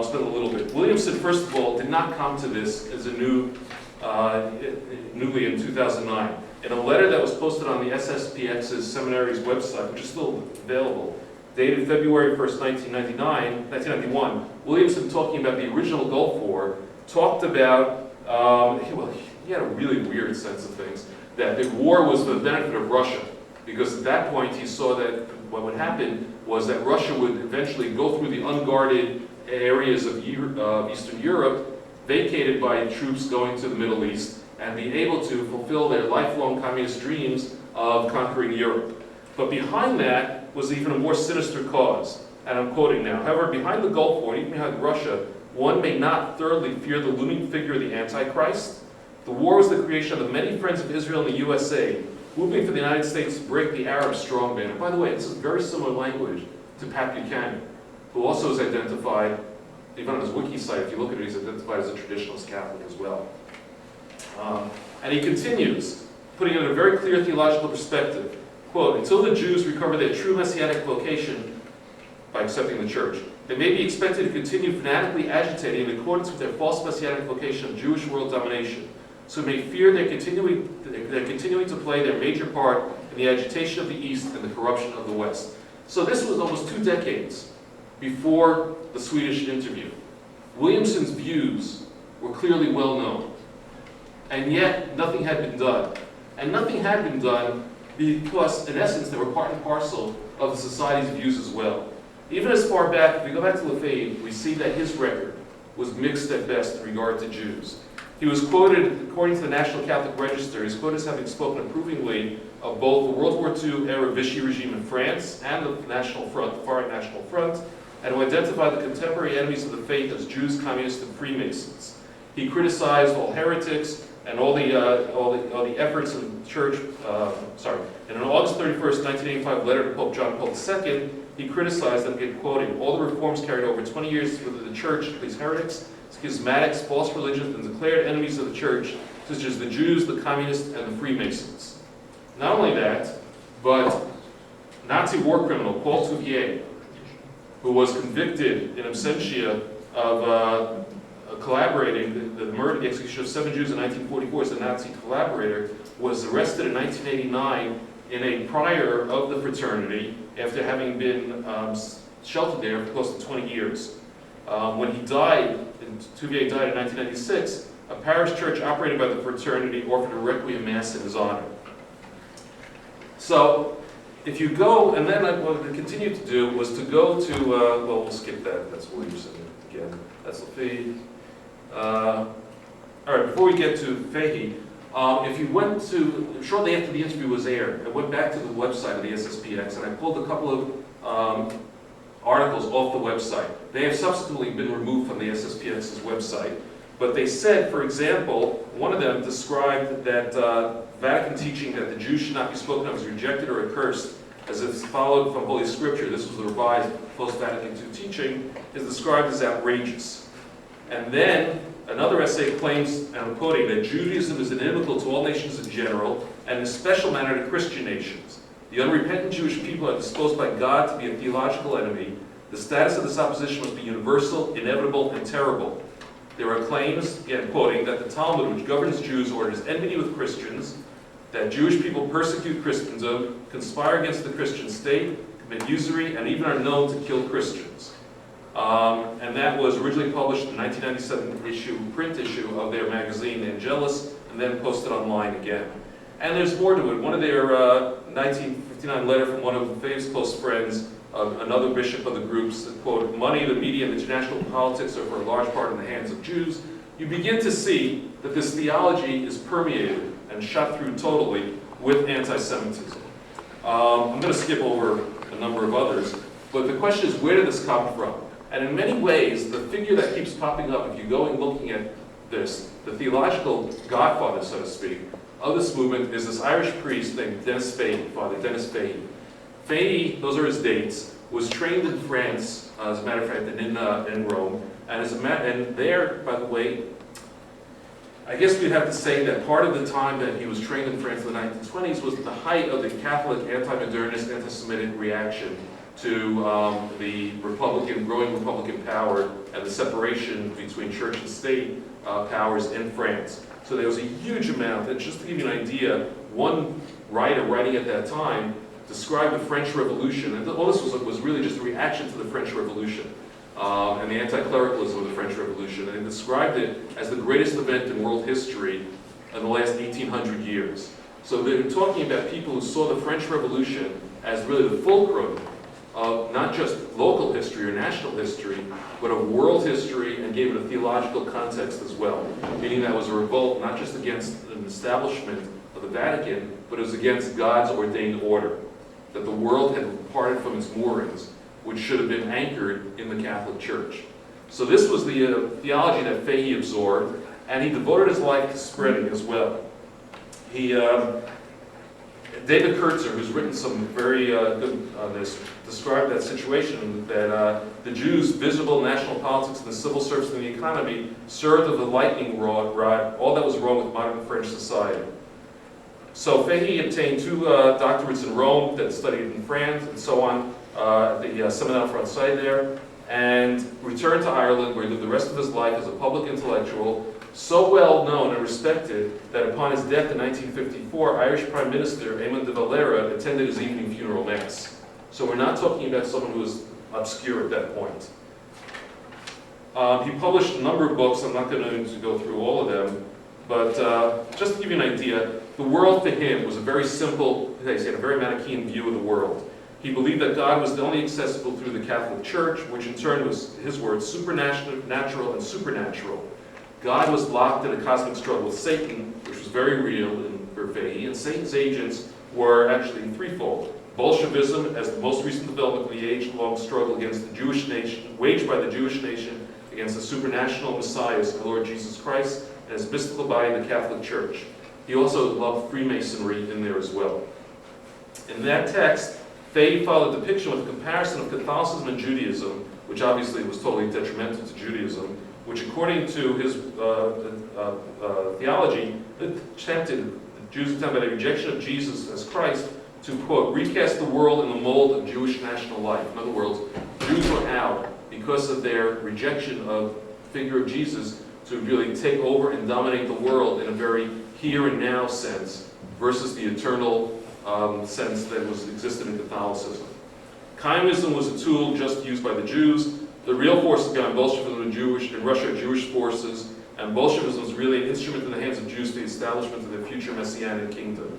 Spend a little bit. Williamson, first of all, did not come to this as a newly in 2009. In a letter that was posted on the SSPX's seminary's website, which is still available, dated February 1st, 1991, Williamson, talking about the original Gulf War, talked about, he had a really weird sense of things, that the war was for the benefit of Russia, because at that point he saw that what would happen was that Russia would eventually go through the unguarded areas of Eastern Europe, vacated by troops going to the Middle East, and be able to fulfill their lifelong communist dreams of conquering Europe. But behind that was even a more sinister cause, and I'm quoting now. However, behind the Gulf War, even behind Russia, one may not thoroughly fear the looming figure of the Antichrist. The war was the creation of the many friends of Israel in the USA, moving for the United States to break the Arab strongman. And by the way, this is very similar language to Pat Buchanan, who also is identified, even on his wiki site, if you look at it, he's identified as a traditionalist Catholic as well. And he continues, putting it in a very clear theological perspective, quote, until the Jews recover their true messianic vocation by accepting the church, they may be expected to continue fanatically agitating in accordance with their false messianic vocation of Jewish world domination. So may fear they're continuing to play their major part in the agitation of the East and the corruption of the West. So this was almost 2 decades before the Swedish interview. Williamson's views were clearly well known, and yet nothing had been done. And nothing had been done because, in essence, they were part and parcel of the society's views as well. Even as far back, if we go back to Lefebvre, we see that his record was mixed at best in regard to Jews. He was quoted, according to the National Catholic Register, he's quoted as having spoken approvingly of both the World War II era Vichy regime in France and the National Front, the Foreign National Front, and who identified the contemporary enemies of the faith as Jews, communists, and Freemasons. He criticized all heretics and all the efforts of the church. In an August 31st, 1985 letter to Pope John Paul II, he criticized, and again quoting, all the reforms carried over 20 years within the church, these heretics, schismatics, false religions, and declared enemies of the church, such as the Jews, the communists, and the Freemasons. Not only that, but Nazi war criminal Paul Touvier, who was convicted in absentia of collaborating, the murder, the execution of 7 Jews in 1944 as a Nazi collaborator, was arrested in 1989 in a prior of the fraternity after having been sheltered there for close to 20 years. When he died, Touvier died in 1996, a parish church operated by the fraternity offered a requiem mass in his honor. So if you go, and then what I continued to do was to go to, well, we'll skip that. That's Williamson again. That's Lafayette. All right, before we get to Fahey, if you went to, shortly after the interview was aired, I went back to the website of the SSPX and I pulled a couple of articles off the website. They have subsequently been removed from the SSPX's website, but they said, for example, one of them described that Vatican teaching that the Jews should not be spoken of as rejected or accursed, as it's followed from Holy Scripture, this was the revised post-Vatican II teaching, is described as outrageous. And then another essay claims, and I'm quoting, that Judaism is inimical to all nations in general, and in a special manner to Christian nations. The unrepentant Jewish people are disposed by God to be a theological enemy. The status of this opposition must be universal, inevitable, and terrible. There are claims, again quoting, that the Talmud, which governs Jews, orders enmity with Christians, that Jewish people persecute Christendom, conspire against the Christian state, commit usury, and even are known to kill Christians. And that was originally published in the 1997 print issue of their magazine, Angelus, and then posted online again. And there's more to it. One of their 1959 letter from one of Faye's close friends, another bishop of the groups, that, quote, money, the media, and international politics are for a large part in the hands of Jews. You begin to see that this theology is permeated and shot through totally with anti-Semitism. I'm going to skip over a number of others, but the question is, where did this come from? And in many ways, the figure that keeps popping up, if you go and looking at this, the theological godfather, so to speak, of this movement is this Irish priest named Dennis Fahey, Father Dennis Fahey. Fahey, those are his dates, was trained in France, as a matter of fact, and in Rome. And there, by the way, I guess we'd have to say that part of the time that he was trained in France in the 1920s was the height of the Catholic anti-modernist, anti-Semitic reaction to the growing Republican power and the separation between church and state powers in France. So there was a huge amount, and just to give you an idea, one writer writing at that time described the French Revolution, and all this was really just a reaction to the French Revolution and the anti-clericalism of the French Revolution, and they described it as the greatest event in world history in the last 1800 years. So they were talking about people who saw the French Revolution as really the fulcrum of not just local history or national history, but of world history, and gave it a theological context as well, meaning that was a revolt not just against an establishment of the Vatican, but it was against God's ordained order, that the world had departed from its moorings, which should have been anchored in the Catholic Church. So this was the theology that Fahey absorbed, and he devoted his life to spreading as well. He, David Kurtzer, who's written some very good on this, described that situation, that the Jews' visible national politics and the civil service and the economy served as a lightning rod, all that was wrong with modern French society. So Fahey obtained 2 doctorates in Rome, that studied in France and so on, at the Seminal Français there, and returned to Ireland, where he lived the rest of his life as a public intellectual, so well known and respected that upon his death in 1954, Irish Prime Minister Eamon de Valera attended his evening funeral mass. So we're not talking about someone who was obscure at that point. He published a number of books. I'm not going to go through all of them, but just to give you an idea, the world to him was a very simple, they say, a very Manichaean view of the world. He believed that God was only accessible through the Catholic Church, which in turn was, his words, supernatural and supernatural. God was locked in a cosmic struggle with Satan, which was very real in Fahey, and Satan's agents were actually threefold. Bolshevism, as the most recent development of the age-long struggle against the Jewish nation, waged by the Jewish nation against the supranational messiahs of the Lord Jesus Christ, and his mystical body, the Catholic Church. He also loved Freemasonry in there as well. In that text, Fahey followed a depiction with a comparison of Catholicism and Judaism, which obviously was totally detrimental to Judaism, which according to his theology, attempted, the Jews attempted a rejection of Jesus as Christ to, quote, recast the world in the mold of Jewish national life. In other words, Jews were out because of their rejection of the figure of Jesus to really take over and dominate the world in a very here and now sense versus the eternal sense that existed in Catholicism. Communism was a tool just used by the Jews. The real forces behind Bolshevism in Russia are Jewish forces, and Bolshevism was really an instrument in the hands of Jews for the establishment of their future messianic kingdom.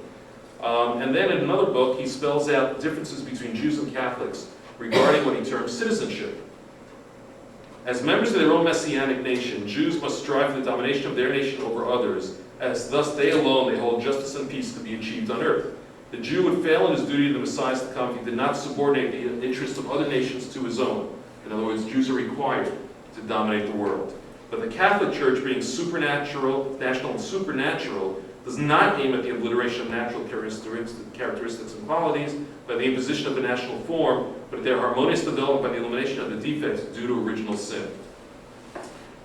And then in another book, he spells out differences between Jews and Catholics regarding what he terms citizenship. As members of their own messianic nation, Jews must strive for the domination of their nation over others, as thus they alone may hold justice and peace to be achieved on earth. The Jew would fail in his duty to the Messiah to come if he did not subordinate the interests of other nations to his own. In other words, Jews are required to dominate the world. But the Catholic Church, being supernatural, national and supernatural, does not aim at the obliteration of natural characteristics and qualities by the imposition of a national form, but at their harmonious development by the elimination of the defects due to original sin.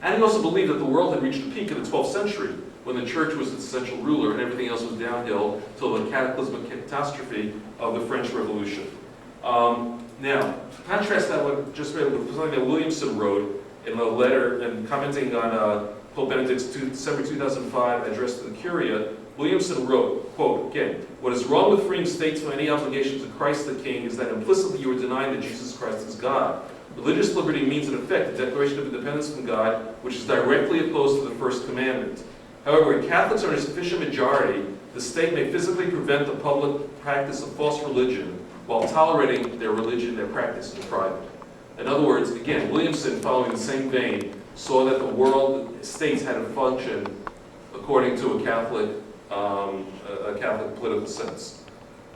And he also believed that the world had reached a peak in the 12th century, when the church was its essential ruler and everything else was downhill till the cataclysmic catastrophe of the French Revolution. Now, contrast that with just read with something that Williamson wrote in a letter and commenting on Pope Benedict's December 2005 address to the Curia. Williamson wrote, quote, again, "What is wrong with freeing states from any obligation to Christ the King is that implicitly you are denying that Jesus Christ is God. Religious liberty means in effect the declaration of independence from God, which is directly opposed to the first commandment. However, when Catholics are in a sufficient majority, the state may physically prevent the public practice of false religion while tolerating their religion, their practice in private." In other words, again, Williamson, following the same vein, saw that the world states had to function according to a Catholic political sense.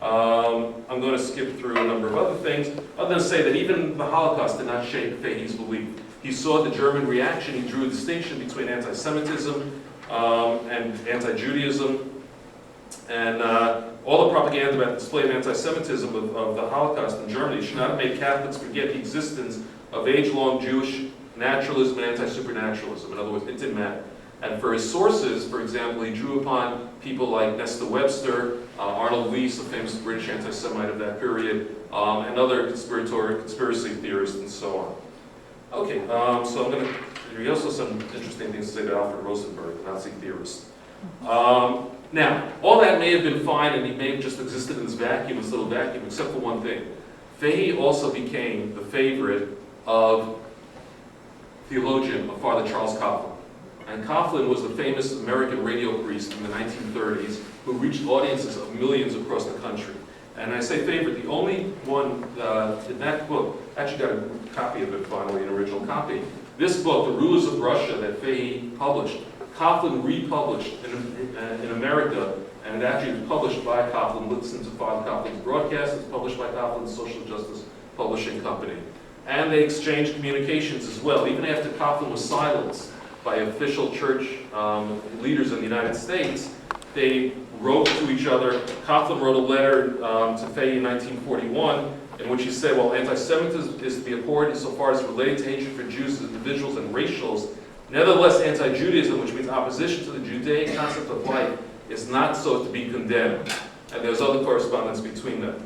I'm going to skip through a number of other things, other than say that even the Holocaust did not shake Fahey's belief. He saw the German reaction. He drew a distinction between anti-Semitism and anti-Judaism, and all the propaganda about the display of anti-Semitism of the Holocaust in Germany should not make Catholics forget the existence of age-long Jewish naturalism and anti-supernaturalism. In other words, it didn't matter. And for his sources, for example, he drew upon people like Nesta Webster, Arnold Lees, a famous British anti-Semite of that period, and other conspiracy theorists, and so on. Okay, so I'm going to. There are also some interesting things to say about Alfred Rosenberg, the Nazi theorist. Now, all that may have been fine, and he may have just existed in this vacuum, this little vacuum, except for one thing. Fahey also became the favorite of theologian of Father Charles Coughlin. And Coughlin was the famous American radio priest in the 1930s who reached audiences of millions across the country. And I say favorite, the only one in that book, actually got a copy of it finally, an original copy. This book, The Rulers of Russia, that Fahey published, Coughlin republished in America, and it actually was published by Coughlin. Listen to Father Coughlin's broadcast. It's published by Coughlin's Social Justice Publishing Company. And they exchanged communications as well. Even after Coughlin was silenced by official church leaders in the United States, they wrote to each other. Coughlin wrote a letter to Fahey in 1941 in which he said, "While anti-Semitism is to be abhorred insofar as related to hatred for Jews as individuals and racials, nevertheless anti-Judaism, which means opposition to the Judaic concept of life, is not so to be condemned." And there's other correspondence between them.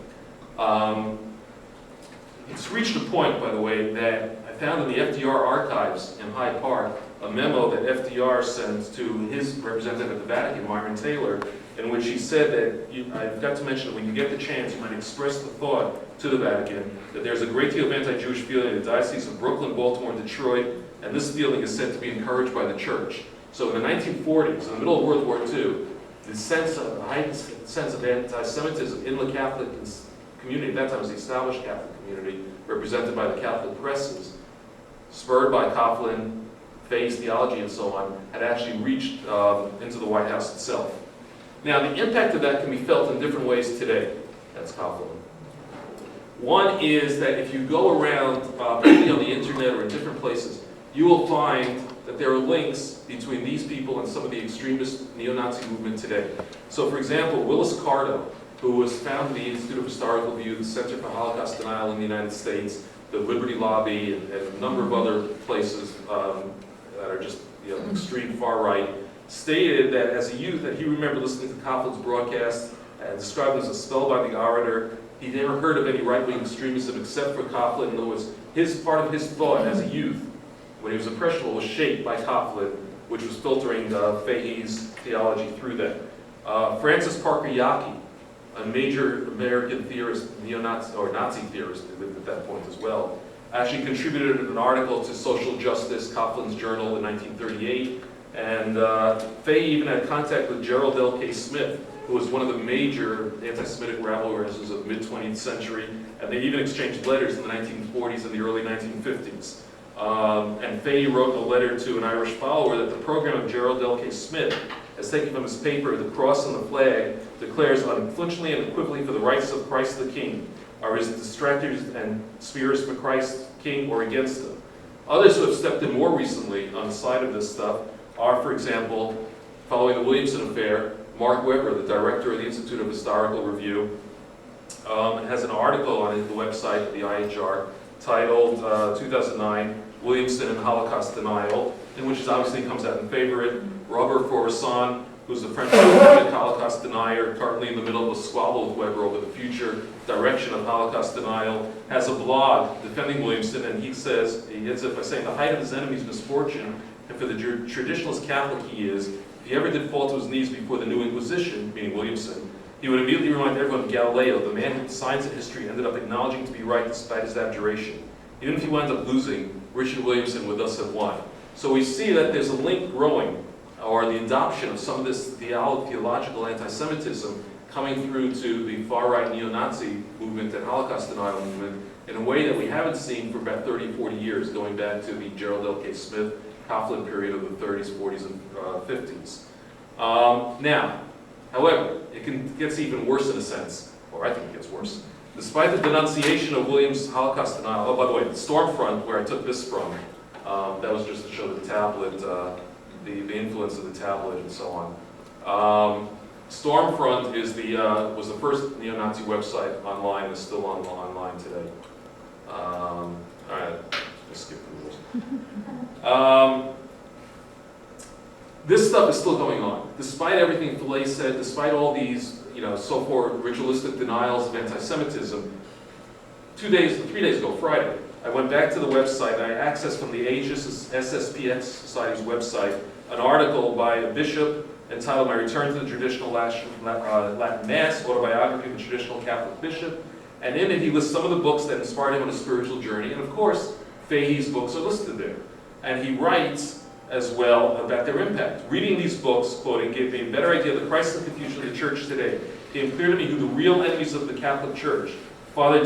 It's reached a point, by the way, that I found in the FDR archives in Hyde Park a memo that FDR sent to his representative at the Vatican, Myron Taylor, in which he said that, I forgot to mention that when you get the chance, you might express the thought to the Vatican that there's a great deal of anti-Jewish feeling in the Diocese of Brooklyn, Baltimore, and Detroit, and this feeling is said to be encouraged by the church. So in the 1940s, in the middle of World War II, the heightened sense of anti-Semitism in the Catholic community, at that time was the established Catholic community, represented by the Catholic presses, spurred by Coughlin, Fahey's theology, and so on, had actually reached into the White House itself. Now, the impact of that can be felt in different ways today. That's Coughlin. One is that if you go around, maybe on the internet or in different places, you will find that there are links between these people and some of the extremist neo-Nazi movement today. So, for example, Willis Carto, who was founded the Institute of Historical Review, the Center for Holocaust Denial in the United States, the Liberty Lobby, and a number of other places that are just extreme far right, stated that as a youth that he remembered listening to Coughlin's broadcast and described it as a spellbinding orator. He never heard of any right-wing extremism except for Coughlin. In other words, part of his thought as a youth, when he was impressionable, was shaped by Coughlin, which was filtering Fahey's theology through that. Francis Parker Yockey, a major American theorist, neo-Nazi, or Nazi theorist, who lived at that point as well, actually contributed an article to Social Justice, Coughlin's journal, in 1938. And Fahey even had contact with Gerald L.K. Smith, who was one of the major anti-Semitic rabble-rousers of the mid-20th century, and they even exchanged letters in the 1940s and the early 1950s. And Fahey wrote a letter to an Irish follower that the program of Gerald L. K. Smith, as taken from his paper, The Cross and the Flag, declares unflinchingly and equivocally for the rights of Christ the King. Are his distractors and spears for Christ King or against them? Others who have stepped in more recently on the side of this stuff are, for example, following the Williamson affair, Mark Weber, the director of the Institute of Historical Review, has an article on the website of the IHR titled 2009, Williamson and Holocaust Denial, in which it obviously comes out in favor of it. Robert Foresson, who's a French Holocaust denier, currently in the middle of a squabble with Weber over the future direction of Holocaust denial, has a blog defending Williamson, and he says, he ends it by saying, the height of his enemy's misfortune, and for the traditionalist Catholic he is, if he ever did fall to his knees before the new Inquisition, meaning Williamson, he would immediately remind everyone of Galileo, the man who science and history ended up acknowledging to be right despite his abjuration. Even if he wound up losing, Richard Williamson would thus have won. So we see that there's a link growing, or the adoption of some of this theological anti-Semitism coming through to the far-right neo-Nazi movement and Holocaust denial movement in a way that we haven't seen for about 30, 40 years, going back to the Gerald L. K. Smith Coughlin period of the 30s, 40s, and 50s. Now, however, it gets even worse in a sense, or I think it gets worse. Despite the denunciation of Williams' Holocaust denial, oh, by the way, the Stormfront, where I took this from, that was just to show the tablet, the influence of the tablet and so on. Stormfront is was the first neo-Nazi website online, is still online today. All right, let's skip the rules. This stuff is still going on. Despite everything Fillet said, despite all these, so-called ritualistic denials of anti-Semitism, 3 days ago, Friday, I went back to the website and I accessed from the Aegis SSPX Society's website an article by a bishop entitled My Return to the Traditional Latin Mass, Autobiography of a Traditional Catholic Bishop. And in it he lists some of the books that inspired him on a spiritual journey. And of course, Fahey's books are listed there. And he writes as well about their impact. Reading these books, quoting, gave me a better idea of the crisis and confusion of the church today. It became clear to me who the real enemies of the Catholic Church, Father